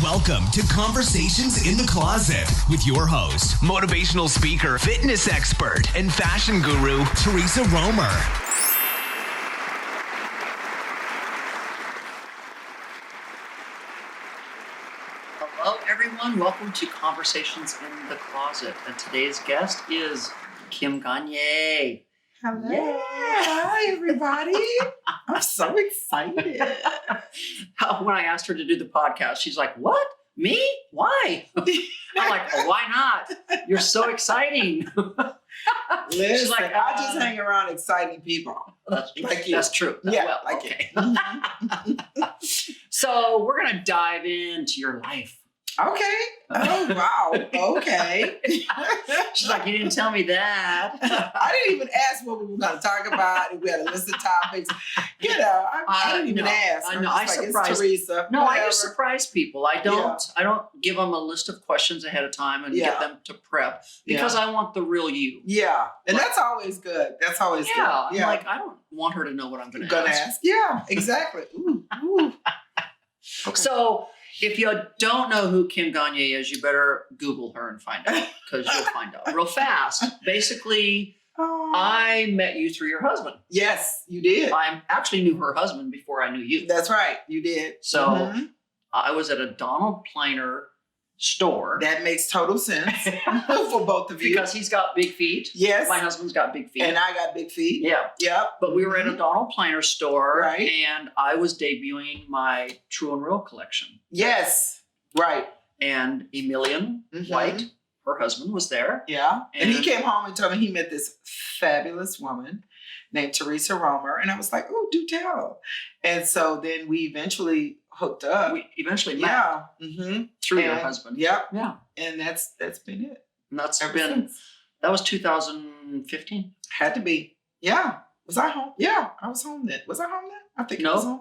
Welcome to Conversations in the Closet with your host, motivational speaker, fitness expert, and fashion guru, Theresa Roemer. Hello, everyone. Welcome to Conversations in the Closet. And today's guest is Kim Gagne. Hello. Yeah. Hi, everybody. I'm so excited. When I asked her to do the podcast, she's like, what? Me? Why? I'm like, oh, why not? You're so exciting. Listen, She's like, I just hang around exciting people. Like you. That's true. Yeah, Well, like okay. So we're going to dive into your life. Okay. Oh, wow. Okay. She's like, you didn't tell me that. I didn't even ask what we were going to talk about. If we had a list of topics. You know, I didn't even ask. I know. I surprise Teresa. No, whatever. I just surprise people. I don't give them a list of questions ahead of time and get them to prep because I want the real you. Yeah. And that's always good. That's always good. I'm like, I don't want her to know what I'm going to ask. Yeah, exactly. Ooh. Okay. So if you don't know who Kim Gagne is, you better Google her and find out because you'll find out real fast. Basically, I met you through your husband. Yes, you did. I actually knew her husband before I knew you. That's right. You did. So I was at a Donald Pliner store. That makes total sense for both of you. Because he's got big feet. Yes. My husband's got big feet. And I got big feet. Yeah. Yep. But we were at a Donald Pliner store. Right. And I was debuting my True and Real collection. Yes. Right. And Emilian White, her husband, was there. Yeah. And he came home and told me he met this fabulous woman named Theresa Roemer. And I was like, oh, do tell. And so then we eventually hooked up. We eventually met. Yeah. Through your husband. Yep. Yeah. And that's been it. And that's Since. That was 2015. Had to be. Yeah. Was I home? Yeah. I was home then. Was I home then? I think I was home.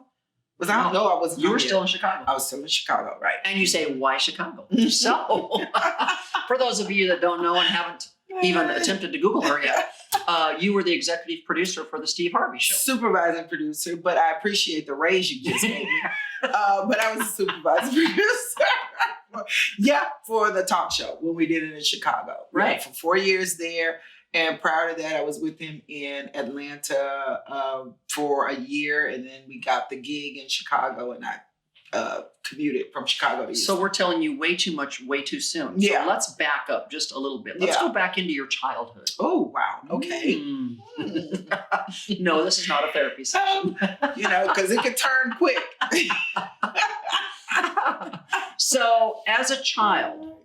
Was I home? No, I wasn't. You were still in Chicago. I was still in Chicago, right. And you say, why Chicago? So, for those of you that don't know and haven't even attempted to Google her yet, you were the executive producer for the Steve Harvey Show. Supervising producer, but I appreciate the raise you just gave me. But I was a supervising producer. For the talk show when we did it in Chicago. Right. Yeah, for 4 years there. And prior to that, I was with him in Atlanta for a year. And then we got the gig in Chicago and I commuted from Chicago to Houston. So we're telling you way too much, way too soon. Yeah. So let's back up just a little bit. Let's go back into your childhood. Oh, wow. Okay. No, this is not a therapy session. Because it could turn quick. So as a child,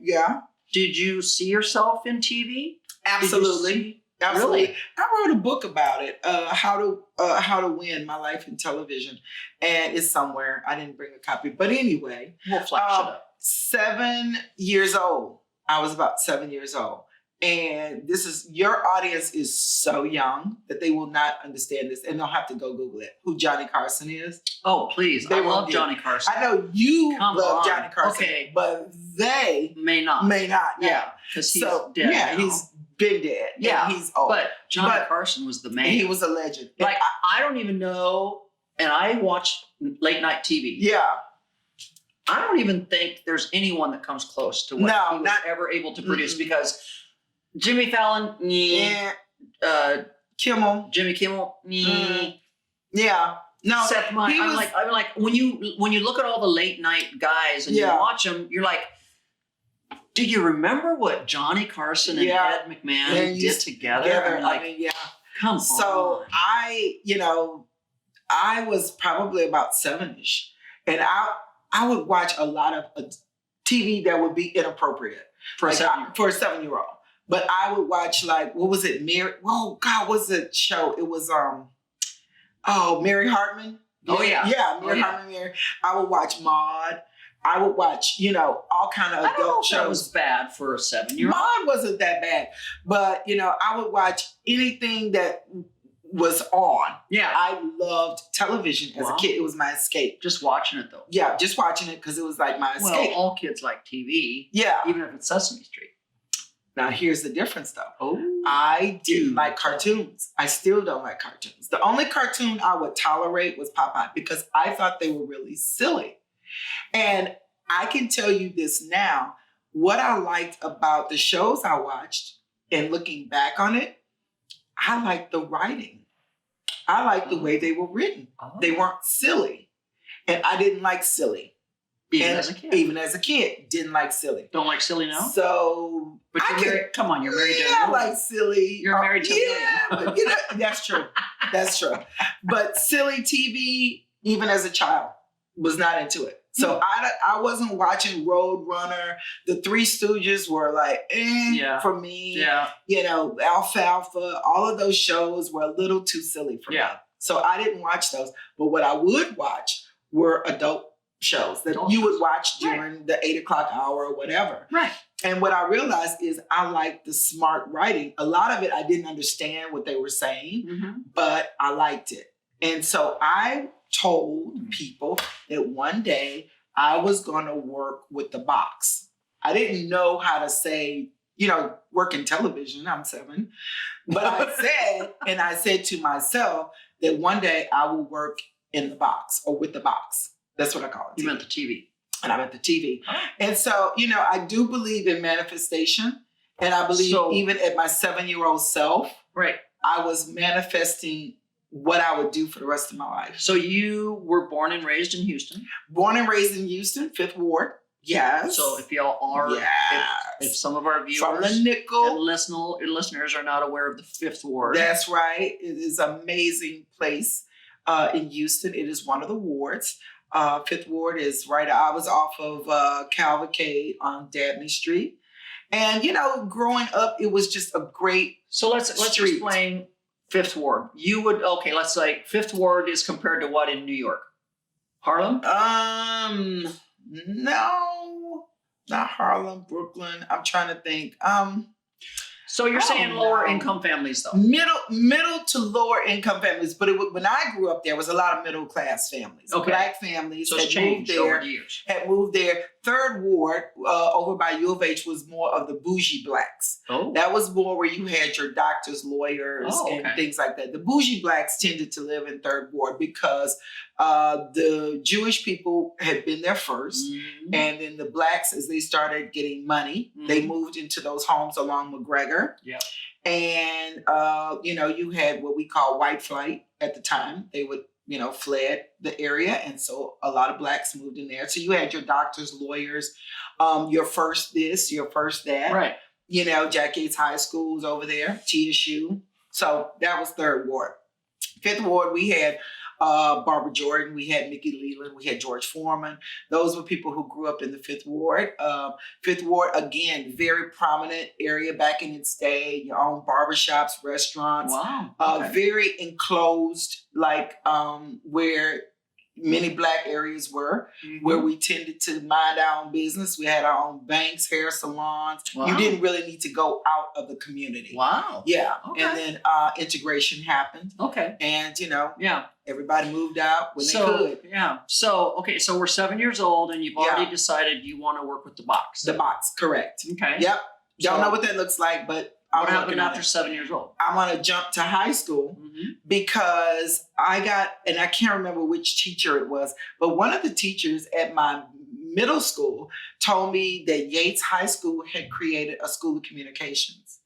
did you see yourself in TV? Absolutely. Absolutely. Really? I wrote a book about it, how to win my life in television. And it's somewhere. I didn't bring a copy. But anyway, we'll flash it up. 7 years old. I was about 7 years old. And your audience is so young that they will not understand this. And they'll have to go Google it, who Johnny Carson is. Oh, please. I love Johnny Carson. I know you love Johnny Carson. Okay. But they may not. Yeah. Because he's dead. Yeah, he's been dead. Yeah. He's old. But Johnny Carson was the man. He was a legend. Like, I don't even know. And I watched late night TV. Yeah. I don't even think there's anyone that comes close to what he was ever able to produce because Jimmy Fallon, Kimmel, Jimmy Kimmel, yeah, no. Seth Meyers. I'm like, when you look at all the late night guys and you watch them, you're like, do you remember what Johnny Carson and Ed McMahon did together? Come on. So I was probably about 7-ish, and I would watch a lot of TV that would be inappropriate for a 7-year-old. But I would watch what was it? What's the show? It was Mary Hartman. Mary Hartman. I would watch Maude. I would watch, all kind of adult shows. That was bad for a 7-year-old. Maude wasn't that bad, but I would watch anything that was on. Yeah, I loved television as a kid. It was my escape. Just watching it though. Yeah, just watching it because it was like my escape. Well, all kids like TV. Yeah, even if it's Sesame Street. Now, here's the difference, though. Oh, I didn't like cartoons. I still don't like cartoons. The only cartoon I would tolerate was Popeye because I thought they were really silly. And I can tell you this now. What I liked about the shows I watched and looking back on it, I liked the writing. I liked the way they were written. Oh. They weren't silly. And I didn't like silly. Even as a kid. Even as a kid, didn't like silly. Don't like silly now? So, but come on, you're married to I like silly. You're married to but that's true. That's true. But silly TV, even as a child, was not into it. So I wasn't watching Roadrunner. The Three Stooges were like, for me. Yeah. You know, Alfalfa, all of those shows were a little too silly for me. So I didn't watch those. But what I would watch were adult shows that you would watch during the 8 o'clock hour or whatever. Right. And what I realized is I liked the smart writing. A lot of it, I didn't understand what they were saying, but I liked it. And so I told people that one day I was going to work with the box. I didn't know how to say, work in television. I'm 7. But I said to myself that one day I will work in the box or with the box. That's what I call it. You meant the TV. And I meant the TV. Oh. And so, I do believe in manifestation. And I believe even at my 7-year-old self, I was manifesting what I would do for the rest of my life. So you were born and raised in Houston? Born and raised in Houston, 5th Ward. Yes. So if y'all are, if some of our viewers from the Nickel and listeners are not aware of the 5th Ward. That's right. It is an amazing place in Houston. It is one of the wards. 5th Ward is right. I was off of Cavalcade on Dabney Street. And, growing up, it was just a great So let's explain 5th Ward. Let's say 5th Ward is compared to what in New York? Harlem? No, not Harlem, Brooklyn. I'm trying to think. So you're saying lower income families, though? Middle to lower income families. But when I grew up, there was a lot of middle class families, Black families. So it's changed over the years. Had moved there. 3rd Ward over by U of H was more of the bougie Blacks. Oh. That was more where you had your doctors, lawyers, and things like that. The bougie Blacks tended to live in 3rd Ward because the Jewish people had been there first. Mm-hmm. And then the Blacks, as they started getting money, they moved into those homes along McGregor. Yeah. And, you had what we call white flight at the time. They would, fled the area. And so a lot of Blacks moved in there. So you had your doctors, lawyers, your first this, your first that. Right. Jack Yates High School was over there, TSU. So that was 3rd Ward. 5th Ward, we had Barbara Jordan, we had Mickey Leland, we had George Foreman. Those were people who grew up in the 5th Ward. 5th Ward, again, very prominent area back in its day. Your own barbershops, restaurants. Wow. Very enclosed, where many Black areas were, where we tended to mind our own business. We had our own banks, hair salons. Wow. You didn't really need to go out of the community. Wow. Yeah. Okay. And then integration happened. Okay. And, everybody moved out when they could. Yeah. So we're 7 years old and you've already decided you want to work with the box. The box, correct. Okay. Yep. Don't know what that looks like, but what happened after 7 years old? I want to jump to high school because I can't remember which teacher it was, but one of the teachers at my middle school told me that Yates High School had created a school of communications.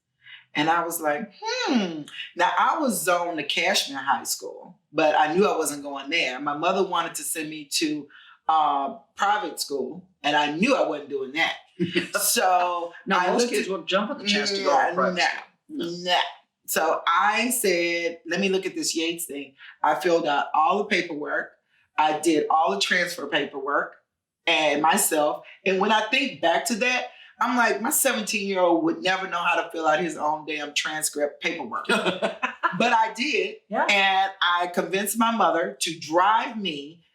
And I was like, Now, I was zoned to Cashmere High School, but I knew I wasn't going there. My mother wanted to send me to private school, and I knew I wasn't doing that. So now most kids will jump at the chance to go to private school. No. So I said, let me look at this Yates thing. I filled out all the paperwork. I did all the transfer paperwork and myself. And when I think back to that, I'm like, my 17-year-old would never know how to fill out his own damn transcript paperwork. But I did. Yeah. And I convinced my mother to drive me.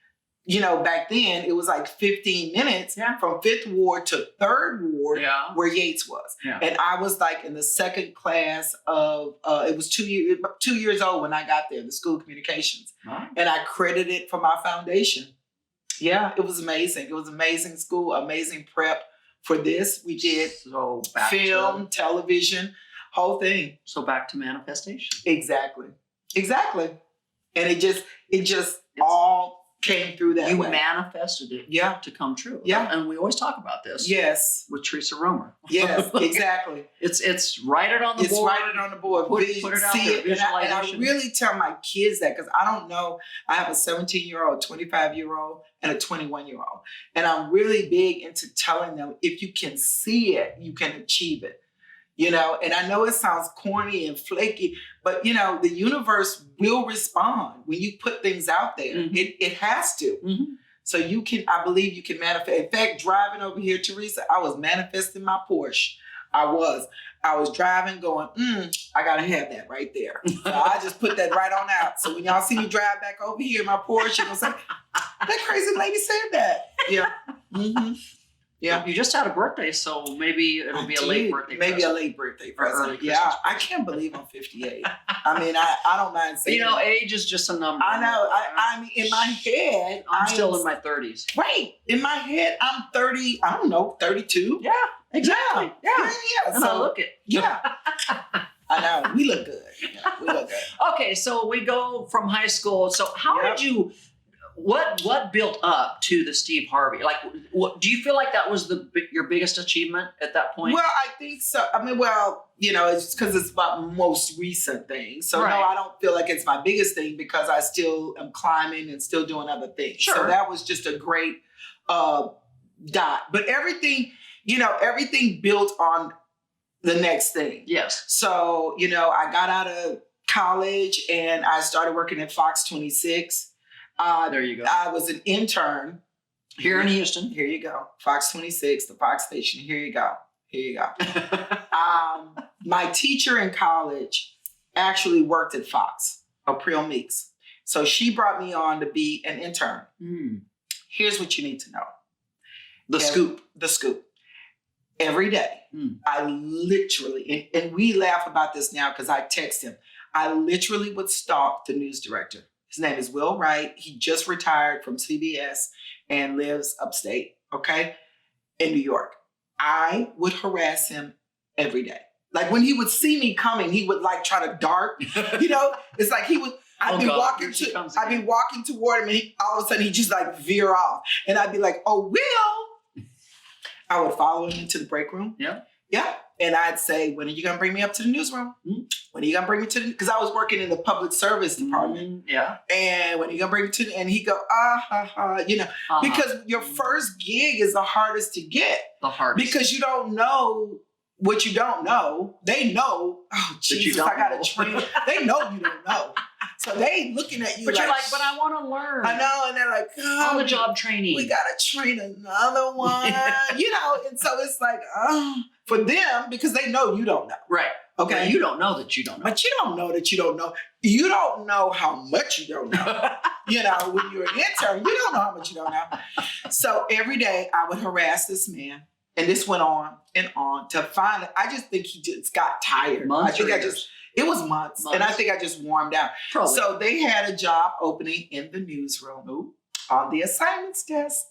Back then, it was like 15 minutes from 5th Ward to 3rd Ward where Yates was. Yeah. And I was like in the second class of, it was 2 years old when I got there, the school of communications. Wow. And I credited it for my foundation. Yeah, it was amazing. It was amazing school, amazing prep for this. We did film, television, whole thing. So back to manifestation. Exactly. And it just all came through that way. You manifested it to come true. Yeah. And we always talk about this. Yes. With Theresa Roemer. Yes, exactly. It's write it on the board. It's write it on the board. Put it out there. And I really tell my kids that because I don't know. I have a 17-year-old, 25-year-old, and a 21-year-old. And I'm really big into telling them if you can see it, you can achieve it. You know, and I know it sounds corny and flaky, but you know, the universe will respond when you put things out there. Mm-hmm. It has to. Mm-hmm. So I believe you can manifest. In fact, driving over here, Theresa, I was manifesting my Porsche. I was driving going, I got to have that right there. So I just put that right on out. So when y'all see me drive back over here in my Porsche, you're going to say, that crazy lady said that. Yeah. Mm-hmm. Yeah. You just had a birthday, so maybe it'll be a late birthday present. Maybe a late birthday present. Yeah. I can't believe I'm 58. I mean, I don't mind saying you know, age is just a number. I know. I mean, in my head, I'm still in my 30s. Right. In my head, I'm 30, I don't know, 32. Yeah, exactly. Yeah. And so, I look it. Yeah. I know. We look good. Yeah, we look good. Okay, so we go from high school. So how did you... What built up to the Steve Harvey? Like, do you feel like that was your biggest achievement at that point? Well, I think so. I mean, you know, it's because it's my most recent thing. So no, I don't feel like it's my biggest thing because I still am climbing and still doing other things. Sure. So that was just a great dot. But everything built on the next thing. Yes. So, you know, I got out of college and I started working at Fox 26. There you go. I was an intern here in Houston. Here you go. Fox 26, the Fox station. Here you go. Here you go. My teacher in college actually worked at Fox, April Meeks. So she brought me on to be an intern. Here's what you need to know. The scoop. Every day, I literally, and we laugh about this now because I text him, I literally would stalk the news director. His name is Will Wright. He just retired from CBS and lives upstate, okay, in New York. I would harass him every day. Like when he would see me coming, he would like try to dart. You know, it's like he would. I'd be walking toward him, and all of a sudden he just like veer off, and I'd be like, "Oh, Will!" I would follow him into the break room. Yeah. And I'd say, when are you going to bring me up to the newsroom? When are you going to bring me to because I was working in the public service department. Yeah. And when are you going to bring me to and he'd go, you know, because your first gig is the hardest to get. The hardest. Because you don't know what you don't know. They know, oh, Jesus, I got to train. They know you don't know. So they looking at you but you're like, but I want to learn. I know. And they're like, on the job training. We got to train another one. You know, and so it's like, for them, because they know you don't know. Right. Okay. But you don't know that you don't know. But you don't know that you don't know. You don't know how much you don't know. You know, when you're an intern, you don't know how much you don't know. So every day I would harass this man. And this went on and on to finally, I just think he just got tired. It was months. And I think I just warmed out. Probably. So they had a job opening in the newsroom on the assignments desk,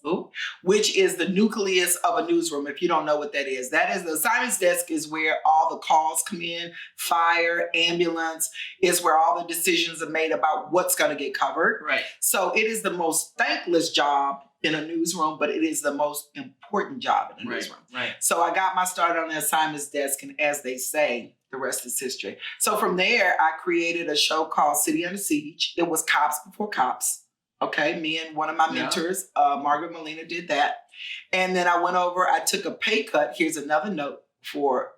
which is the nucleus of a newsroom. If you don't know what that is, the assignments desk is where all the calls come in, fire, ambulance, is where all the decisions are made about what's going to get covered. Right. So it is the most thankless job in a newsroom, but it is the most important job in a newsroom. Right. So I got my start on the assignments desk, and as they say, the rest is history. So from there, I created a show called City Under Siege. It was Cops Before Cops. Okay, me and one of my mentors, Margaret Molina, did that. And then I went over, I took a pay cut. Here's another note for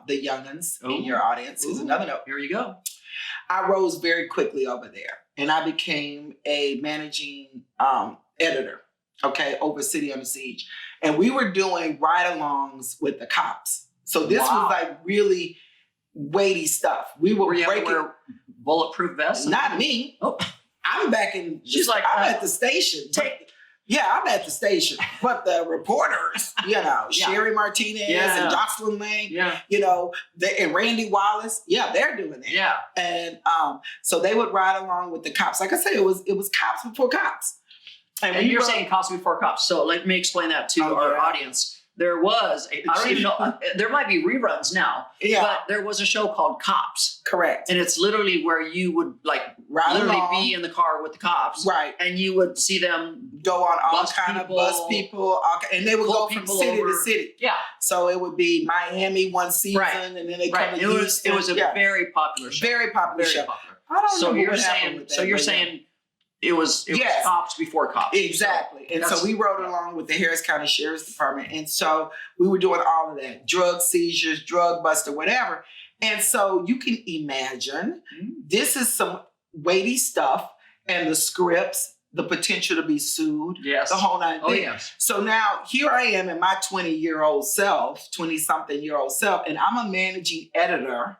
the young'uns in your audience. Here's another note. Here you go. I rose very quickly over there, and I became a managing editor, over City Under Siege. And we were doing ride-alongs with the cops. So this was like really weighty stuff. We were breaking bulletproof vests. Not me. Oh. I'm back in. She's like, I'm at the station. I'm at the station. But the reporters, Sherry Martinez and Jocelyn Lane, and Randy Wallace, they're doing that. Yeah. And so they would ride along with the cops. Like I said, it was cops before cops. And you're saying cops before cops. So let me explain that to our audience. There was, I don't even know, there might be reruns now, but there was a show called Cops. Correct. And it's literally where you would like literally be in the car with the cops. Right. And you would see them go on all kind of bus people, and they would go from city to city. Yeah. So it would be Miami one season, and then they come to Houston. It was a very popular show. Very popular show. Popular. I don't know what happened with that. So you're saying it was Cops before Cops. Exactly. And so we rode along with the Harris County Sheriff's Department. And so we were doing all of that. Drug seizures, drug buster, whatever. And so you can imagine this is some weighty stuff, and the scripts, the potential to be sued, the whole nine thing. Yes. So now here I am in my 20-something-year-old self, and I'm a managing editor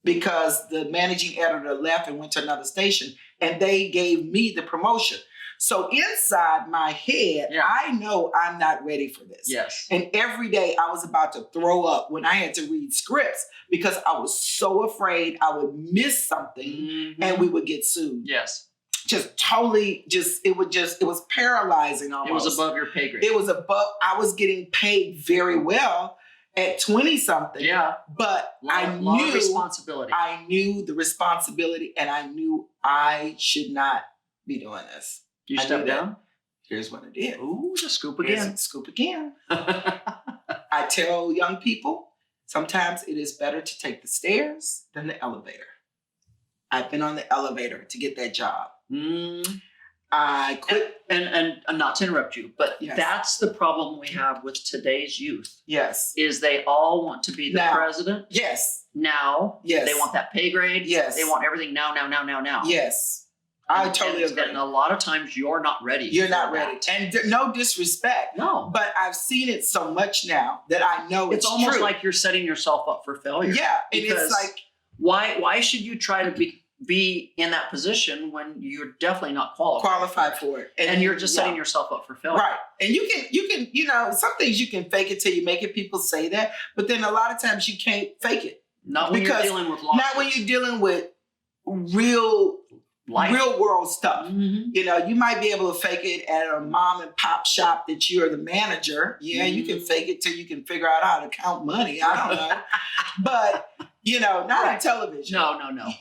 because the managing editor left and went to another station, and they gave me the promotion. So inside my head, I know I'm not ready for this. Yes. And every day I was about to throw up when I had to read scripts because I was so afraid I would miss something and we would get sued. Yes. Just totally, it was paralyzing almost. It was above your pay grade. It was above, I was getting paid very well at 20-something. Yeah. But I knew responsibility. I knew the responsibility, and I knew I should not be doing this. You stepped down? Here's what I did. Ooh, the scoop again. Scoop again. I tell young people, sometimes it is better to take the stairs than the elevator. I've been on the elevator to get that job. I quit. And not to interrupt you, but that's the problem we have with today's youth. Yes. Is they all want to be the president. Yes. Now. Yes. They want that pay grade. Yes. They want everything now. Yes. I totally agree. And a lot of times you're not ready. You're not ready. And no disrespect. No. But I've seen it so much now that I know it's almost true. like you're setting yourself up for failure. Yeah. And it's like, why should you try to be in that position when you're definitely not qualified for it? And you're just setting yourself up for failure. Right. And you can, some things you can fake it till you make it. People say that. But then a lot of times you can't fake it. Not when you're dealing with lawsuits. Not when you're dealing with real world stuff. Mm-hmm. You might be able to fake it at a mom and pop shop that you're the manager. Yeah, you can fake it till you can figure out how to count money. I don't know. But, not on television. No.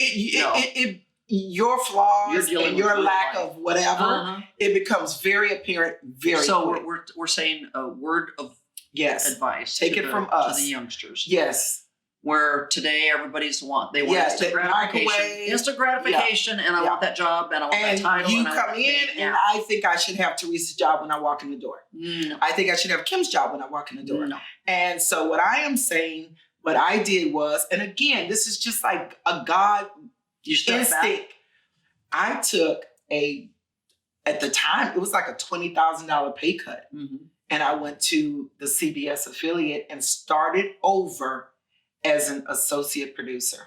Your flaws and your lack of whatever, it becomes very apparent very quick. So we're saying a word of advice. Take it from us. To the youngsters. Yes. Where today everybody's they want instant gratification, and I want that job, and I want that title. You come in, and I think I should have Theresa's job when I walk in the door. No. I think I should have Kim's job when I walk in the door. No. And so what I am saying, what I did was, and again, this is just like a God instinct. I took at the time, it was like a $20,000 pay cut. Mm-hmm. And I went to the CBS affiliate and started over as an associate producer.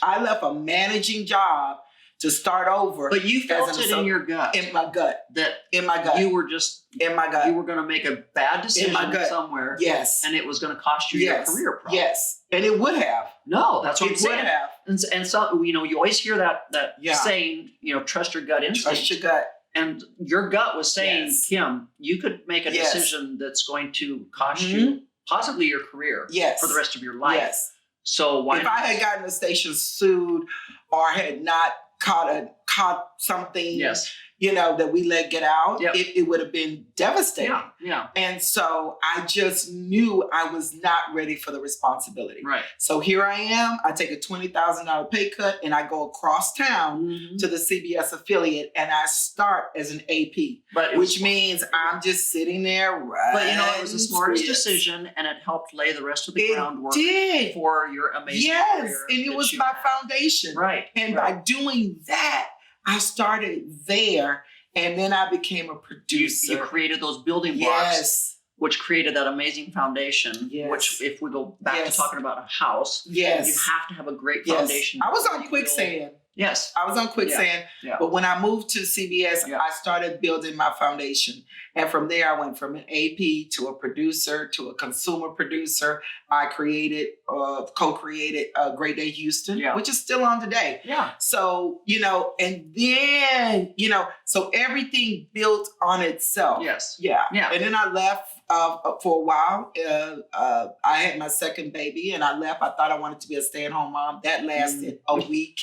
I left a managing job to start over. But you felt it in your gut. In my gut. In my gut. You were just in my gut. You were going to make a bad decision somewhere. Yes. And it was going to cost you your career probably. Yes. And it would have. No, that's what I'm saying. It would have. And so, you always hear that saying, trust your gut instinct. Trust your gut. And your gut was saying, Kim, you could make a decision that's going to cost you possibly your career for the rest of your life. Yes. So why? If I had gotten the station sued or had not caught something, that we let get out, it would have been devastating. Yeah. And so I just knew I was not ready for the responsibility. Right. So here I am. I take a $20,000 pay cut and I go across town to the CBS affiliate and I start as an AP, which means I'm just sitting there. But it was the smartest decision, and it helped lay the rest of the groundwork for your amazing career. And it was my foundation. Right. And by doing that, I started there, and then I became a producer. You created those building blocks, which created that amazing foundation, which if we go back to talking about a house, you have to have a great foundation. I was on quicksand. Yes. I was on quicksand. Yeah. But when I moved to CBS, I started building my foundation. And from there, I went from an AP to a producer to a consumer producer. I co-created Great Day Houston, which is still on today. Yeah. So, and then, so everything built on itself. Yes. Yeah. And then I left for a while. I had my second baby and I left. I thought I wanted to be a stay-at-home mom. That lasted a week.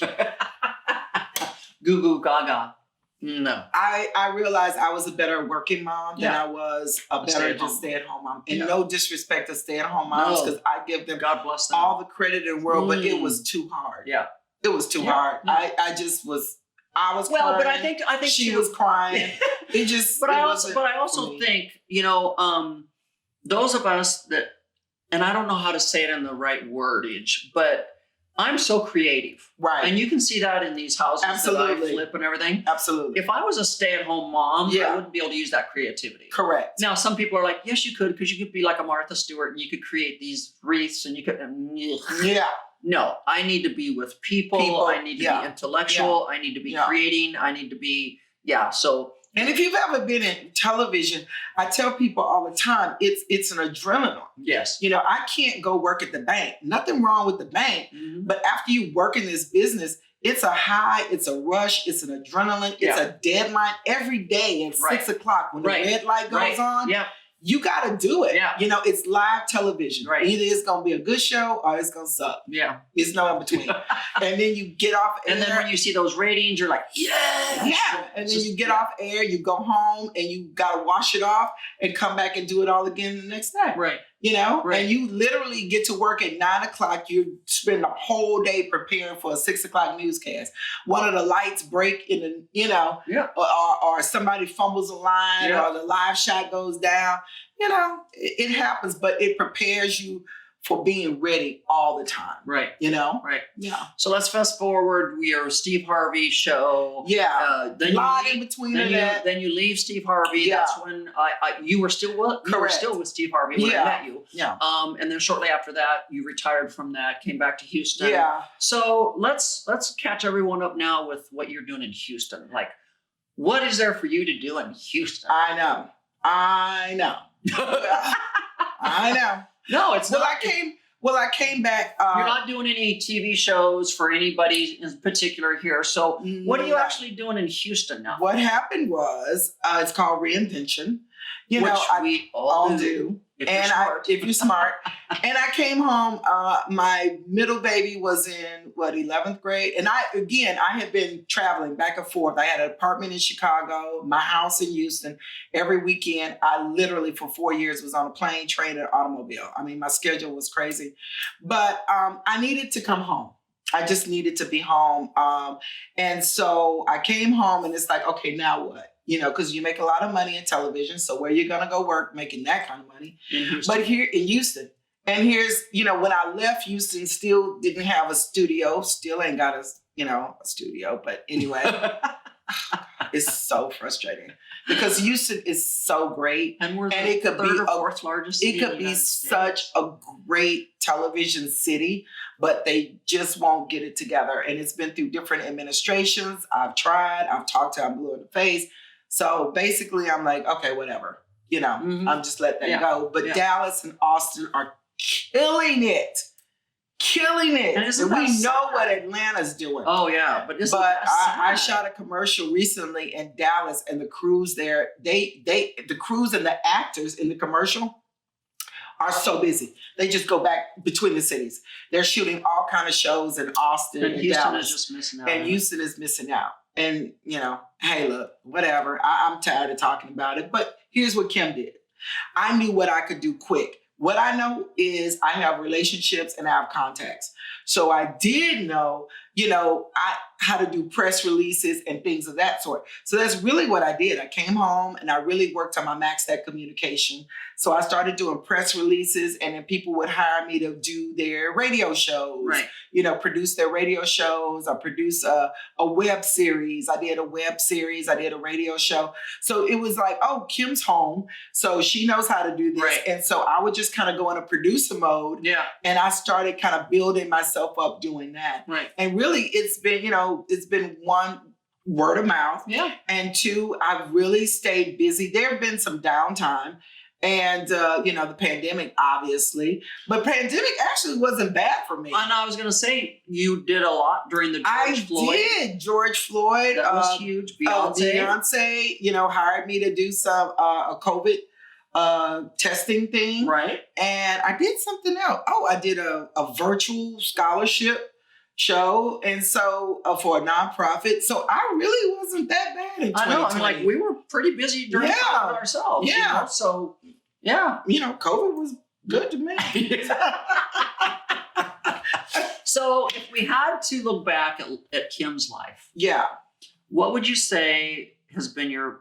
Goo goo gaga. No. I realized I was a better working mom than I was a better just stay-at-home mom. And no disrespect to stay-at-home moms, because I give them God bless them. all the credit in the world, but it was too hard. Yeah. It was too hard. I just was. I was well, crying. but I think she was crying. It just. But I also think, those of us that, and I don't know how to say it in the right wordage, but I'm so creative. Right. And you can see that in these houses that I flip and everything. Absolutely. If I was a stay-at-home mom, I wouldn't be able to use that creativity. Correct. Now, some people are like, yes, you could, because you could be like a Martha Stewart and you could create these wreaths and you could. Yeah. No, I need to be with people. I need to be intellectual. I need to be creating. I need to be, so. And if you've ever been in television, I tell people all the time, it's an adrenaline. Yes. I can't go work at the bank. Nothing wrong with the bank. Mm-hmm. But after you work in this business, it's a high, it's a rush, it's an adrenaline, it's a deadline every day at 6 o'clock when the red light goes on. Yeah. You got to do it. Yeah. It's live television. Right. Either it's going to be a good show or it's going to suck. Yeah. It's no in between. And then you get off air. And then when you see those ratings, you're like, yeah. And then you get off air, you go home and you got to wash it off and come back and do it all again the next day. Right. And you literally get to work at 9 o'clock. You spend the whole day preparing for a 6 o'clock newscast. One of the lights break in the, or somebody fumbles a line or the live shot goes down. It happens, but it prepares you for being ready all the time. Right. Right. Yeah. So let's fast forward. We are Steve Harvey show. Yeah. Then a lot in between that. Then you leave Steve Harvey. Yeah. That's when you were still with Steve Harvey when I met you. Yeah. And then shortly after that, you retired from that, came back to Houston. Yeah. So let's catch everyone up now with what you're doing in Houston. Like, what is there for you to do in Houston? I know. I know. No, it's not. I came back. You're not doing any TV shows for anybody in particular here. So what are you actually doing in Houston now? What happened was, it's called reinvention. Which we all do. If you're smart. And I came home, my middle baby was in 11th grade. And I had been traveling back and forth. I had an apartment in Chicago, my house in Houston. Every weekend, I literally for 4 years was on a plane, train, and automobile. I mean, my schedule was crazy. But I needed to come home. I just needed to be home. And so I came home and it's like, okay, now what? Because you make a lot of money in television. So where you going to go work making that kind of money? But here in Houston. And here's, when I left Houston, still didn't have a studio. Still ain't got a studio. But anyway, it's so frustrating. Because Houston is so great. And it could be the fourth largest city. It could be such a great television city, but they just won't get it together. And it's been through different administrations. I've tried. I've talked to them blue in the face. So basically, I'm like, okay, whatever. I'm just letting that go. But Dallas and Austin are killing it. And we know what Atlanta's doing. Oh, yeah. But I shot a commercial recently in Dallas, and the crews there, the crews and the actors in the commercial are so busy. They just go back between the cities. They're shooting all kind of shows in Austin and Houston Dallas. Is just missing out. And Houston is missing out. And, hey, look, whatever. I'm tired of talking about it. But here's what Kim did. I knew what I could do quick. What I know is I have relationships and I have contacts. So I did know, how to do press releases and things of that sort. So that's really what I did. I came home and I really worked on my MaxTech communication. So I started doing press releases, and then people would hire me to do their radio shows, produce their radio shows. I produce a web series. I did a web series. I did a radio show. So it was like, oh, Kim's home. So she knows how to do this. Right. And so I would just kind of go in a producer mode. Yeah. And I started kind of building myself up doing that. Right. And really it's been one, word of mouth. Yeah. And two, I've really stayed busy. There have been some downtime. And, the pandemic, obviously. But pandemic actually wasn't bad for me. And I was going to say, you did a lot during the George Floyd. I did. George Floyd. That was huge. Beyonce. Hired me to do some a COVID testing thing. Right. And I did something else. Oh, I did a virtual scholarship show, and so for a nonprofit. So I really wasn't that bad in 2020. I know. I mean, like, we were pretty busy during COVID ourselves. Yeah. You know? So, yeah. You know, COVID was good to me. So if we had to look back at Kim's life, yeah, what would you say has been your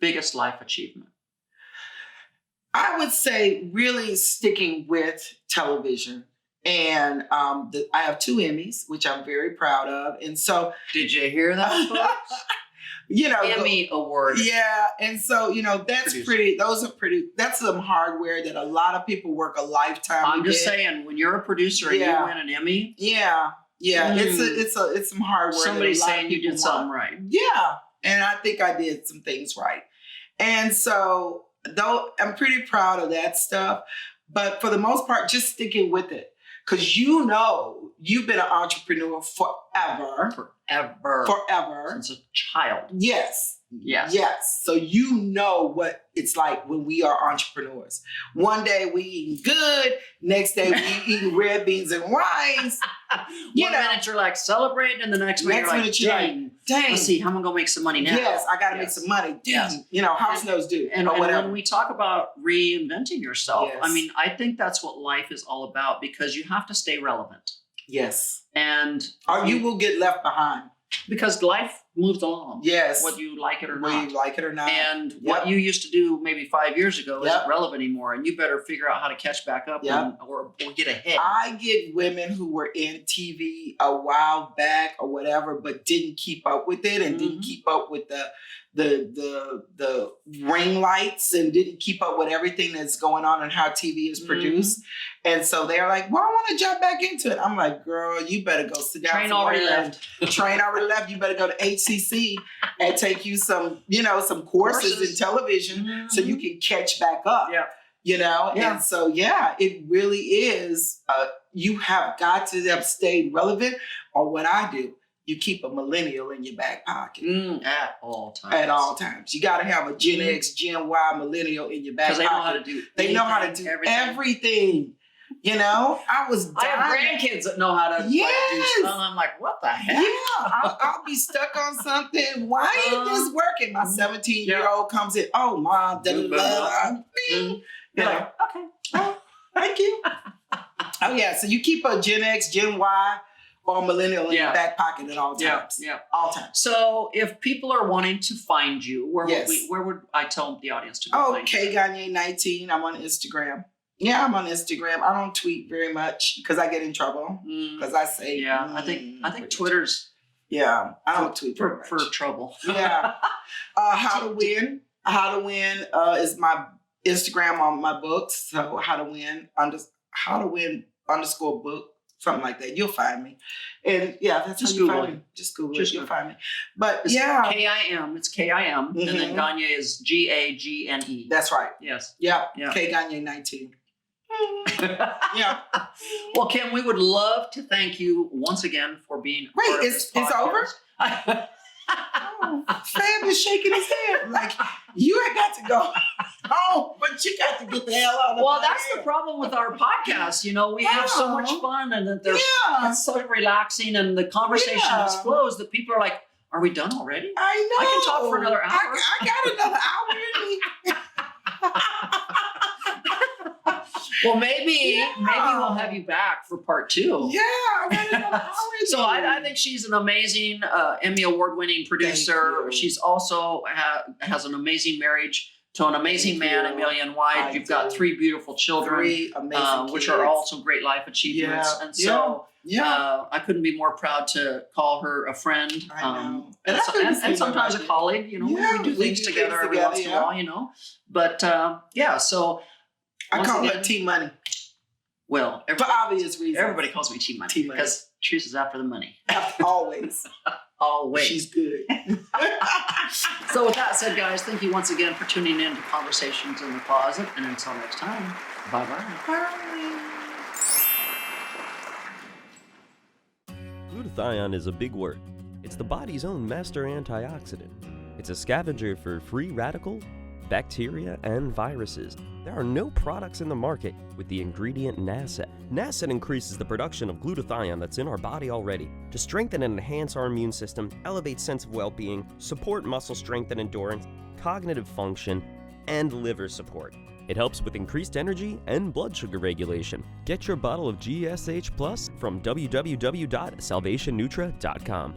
biggest life achievement? I would say really sticking with television. And I have 2 Emmys, which I'm very proud of. And so... Did you hear that, folks? You know, Emmy award. Yeah. And so, you know, that's that's some hardware that a lot of people work a lifetime. I'm just saying, when you're a producer and you win an Emmy. Yeah. Yeah. It's some hardware. Somebody's saying you did something right. Yeah. And I think I did some things right. And so, though I'm pretty proud of that stuff, but for the most part, just sticking with it. Because you know, you've been an entrepreneur forever. Forever. Since a child. Yes. So you know what it's like when we are entrepreneurs. One day we eating good. Next day we eating red beans and rice. One minute you're like celebrating, and the next minute you're like, dang. Let's see, how am I going to make some money now? Yes, I got to make some money. Dang. Yes. You know, house knows do. And when we talk about reinventing yourself, I mean, I think that's what life is all about, because you have to stay relevant. Yes. And or you will get left behind. Because life moves along. Yes. Whether you like it or not. Whether you like it or not. And what you used to do maybe 5 years ago isn't relevant anymore. And you better figure out how to catch back up or get ahead. I get women who were in TV a while back or whatever, but didn't keep up with it and didn't keep up with the ring lights and didn't keep up with everything that's going on and how TV is produced. And so they're like, well, I want to jump back into it. I'm like, girl, you better go sit down. Train already left. You better go to HCC and take you some courses in television so you can catch back up. Yeah. You know? Yeah. And so, it really is, you have got to have stayed relevant, or what I do. You keep a millennial in your back pocket. At all times. At all times. You got to have a Gen X, Gen Y millennial in your back pocket. Because they know how to do They know how to do everything. You know? I have grandkids that know how to do stuff. I'm like, what the heck? Yeah. I'll be stuck on something. Why ain't this working? My 17-year-old comes in. Oh, Mom. You're like, okay. Oh, thank you. Oh, yeah. So you keep a Gen X, Gen Y, or millennial in your back pocket at all times. Yeah. All times. So if people are wanting to find you, where would I tell the audience to go find you? Kim Gagne 19. I'm on Instagram. Yeah, I'm on Instagram. I don't tweet very much because I get in trouble. Because I say I think Twitter's I don't tweet for trouble. Yeah. How to win is my Instagram on my books. So how to win _ book. Something like that. You'll find me. And that's just how you Google find me. Just Google it. You'll find me. But it's KIM. It's KIM. And then Gagne is GAGNE. That's right. Yes. Yep. Kim Gagne 19. Yeah. Well, Kim, we would love to thank you once again for being part of this podcast. It's over? Fab is shaking his head like, you ain't got to go home, but you got to get the hell out of Well, that's the problem with our podcast. You know, we have so much fun, and that it's so relaxing, and the conversation just flows that people are like, are we done already? I know. I can talk for another hour. I got another hour in me. Well, maybe we'll have you back for part 2. Yeah, I got another hour. So I think she's an amazing Emmy award-winning producer. She's also has an amazing marriage to an amazing man, Amelia and White. You've got 3 beautiful children, 3 amazing which are also great life achievements. And so I couldn't be more proud to call her a friend. I know. And sometimes a colleague. You know, we do things together every once in a while. You know, but so. I call her T-Money. Well, for obvious reasons. Everybody calls me T-Money because Teresa's after the money. Always. Always. She's good. So with that said, guys, thank you once again for tuning in to Conversations in the Closet. And until next time, bye-bye. Bye. Glutathione is a big word. It's the body's own master antioxidant. It's a scavenger for free radical, bacteria, and viruses. There are no products in the market with the ingredient Nasset. Nasset increases the production of glutathione that's in our body already to strengthen and enhance our immune system, elevate sense of well-being, support muscle strength and endurance, cognitive function, and liver support. It helps with increased energy and blood sugar regulation. Get your bottle of GSH Plus from www.salvationnutra.com.